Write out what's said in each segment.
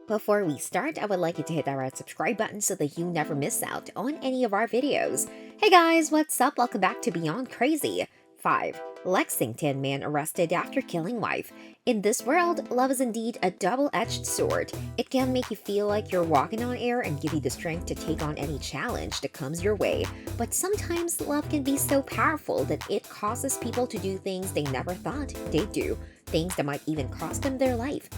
Before we start, I would like you to hit that red subscribe button so that you never miss out on any of our videos. Hey guys, what's up? Welcome back to Beyond Crazy. 5. Lexington man arrested after killing wife. In this world, love is indeed a double-edged sword. It can make you feel like you're walking on air and give you the strength to take on any challenge that comes your way. But sometimes love can be so powerful that it causes people to do things they never thought they'd do. Things that might even cost them their life.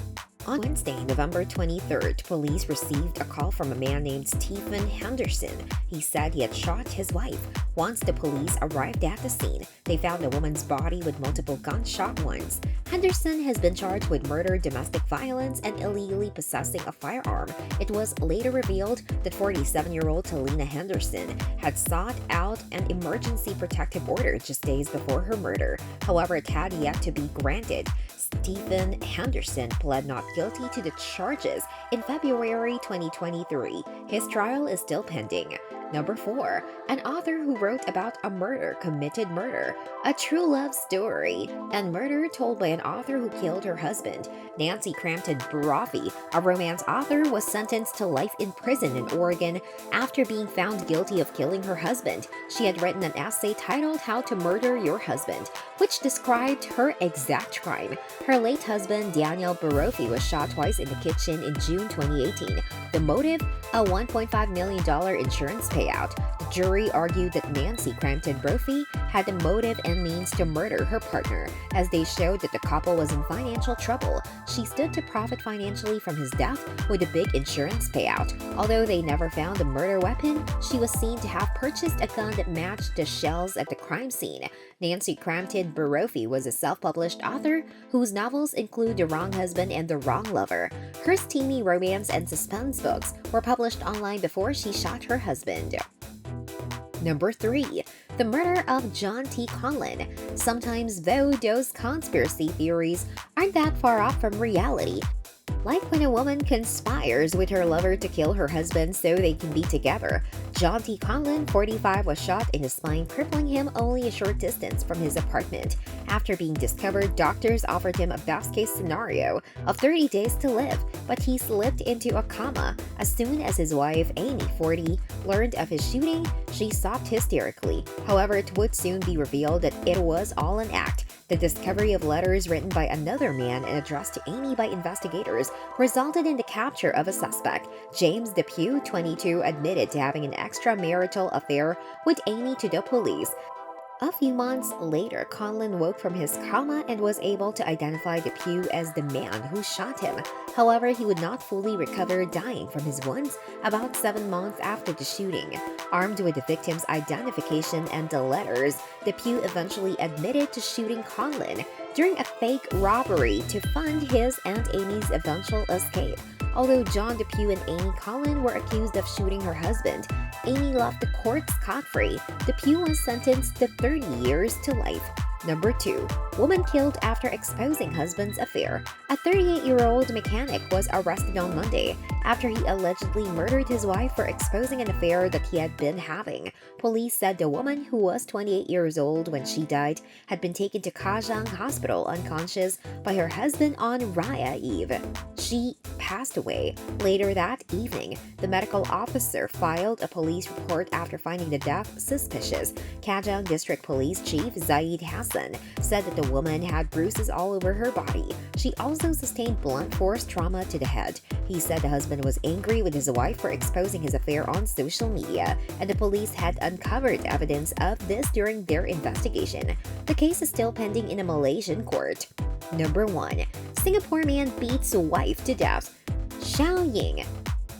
On Wednesday, November 23rd, police received a call from a man named Stephen Henderson. He said he had shot his wife. Once the police arrived at the scene, they found the woman's body with multiple gunshot wounds. Henderson has been charged with murder, domestic violence, and illegally possessing a firearm. It was later revealed that 47-year-old Talina Henderson had sought out an emergency protective order just days before her murder. However, it had yet to be granted. Stephen Henderson pled not guilty to the charges in February 2023. His trial is still pending. Number 4. An author who wrote about a murder committed murder. A true love story and murder told by an author who killed her husband. Nancy Crampton Brophy, a romance author, was sentenced to life in prison in Oregon after being found guilty of killing her husband. She had written an essay titled How to Murder Your Husband, which described her exact crime. Her late husband, Daniel Brophy, was shot twice in the kitchen in June 2018. The motive? A $1.5 million insurance payout. The jury argued that Nancy Crampton Brophy had the motive and means to murder her partner, as they showed that the couple was in financial trouble. She stood to profit financially from his death with a big insurance payout. Although they never found the murder weapon, she was seen to have purchased a gun that matched the shells at the crime scene. Nancy Crampton Brophy was a self-published author whose novels include The Wrong Husband and The Wrong Lover. Her steamy romance and suspense books were published online before she shot her husband. Number 3. The murder of John T. Conlon. Sometimes, though, those conspiracy theories aren't that far off from reality. Like when a woman conspires with her lover to kill her husband so they can be together. John T. Conlon, 45, was shot in the spine, crippling him only a short distance from his apartment. After being discovered, doctors offered him a best-case scenario of 30 days to live, but he slipped into a coma. As soon as his wife, Amy, 40, learned of his shooting, she sobbed hysterically. However, it would soon be revealed that it was all an act. The discovery of letters written by another man and addressed to Amy by investigators resulted in the capture of a suspect. James Depew, 22, admitted to having an extramarital affair with Amy to the police. A few months later, Conlon woke from his coma and was able to identify Depew as the man who shot him. However, he would not fully recover, dying from his wounds about 7 months after the shooting. Armed with the victim's identification and the letters, Depew eventually admitted to shooting Conlon during a fake robbery to fund his and Amy's eventual escape. Although John Depew and Amy Conlon were accused of shooting her husband, Amy left the court scot-free. Depew was sentenced to 30 years to life. Number 2. Woman killed after exposing husband's affair. A 38-year-old mechanic was arrested on Monday after he allegedly murdered his wife for exposing an affair that he had been having. Police said the woman, who was 28 years old when she died, had been taken to Kajang Hospital unconscious by her husband on Raya Eve. She passed away. Later that evening, the medical officer filed a police report after finding the death suspicious. Kajang District Police Chief Zaid Hassan said that the woman had bruises all over her body. She also sustained blunt force trauma to the head. He said the husband was angry with his wife for exposing his affair on social media, and the police had uncovered evidence of this during their investigation. The case is still pending in a Malaysian court. Number 1. Singapore man beats wife to death. Xiao Ying.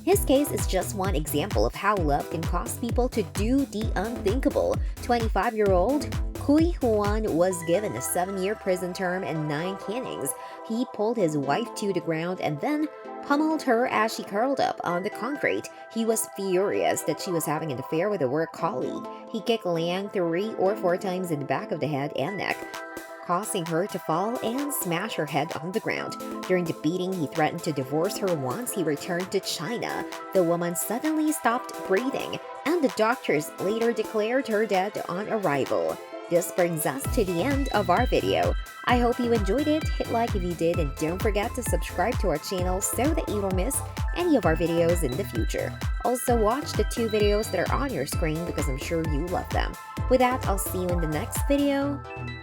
His case is just one example of how love can cause people to do the unthinkable. 25-year-old Kui Huan was given a 7-year prison term and 9 cannings. He pulled his wife to the ground and then pummeled her as she curled up on the concrete. He was furious that she was having an affair with a work colleague. He kicked Liang 3 or 4 times in the back of the head and neck, causing her to fall and smash her head on the ground. During the beating, he threatened to divorce her once he returned to China. The woman suddenly stopped breathing, and the doctors later declared her dead on arrival. This brings us to the end of our video. I hope you enjoyed it. Hit like if you did, and don't forget to subscribe to our channel so that you don't miss any of our videos in the future. Also, watch the 2 videos that are on your screen because I'm sure you love them. With that, I'll see you in the next video.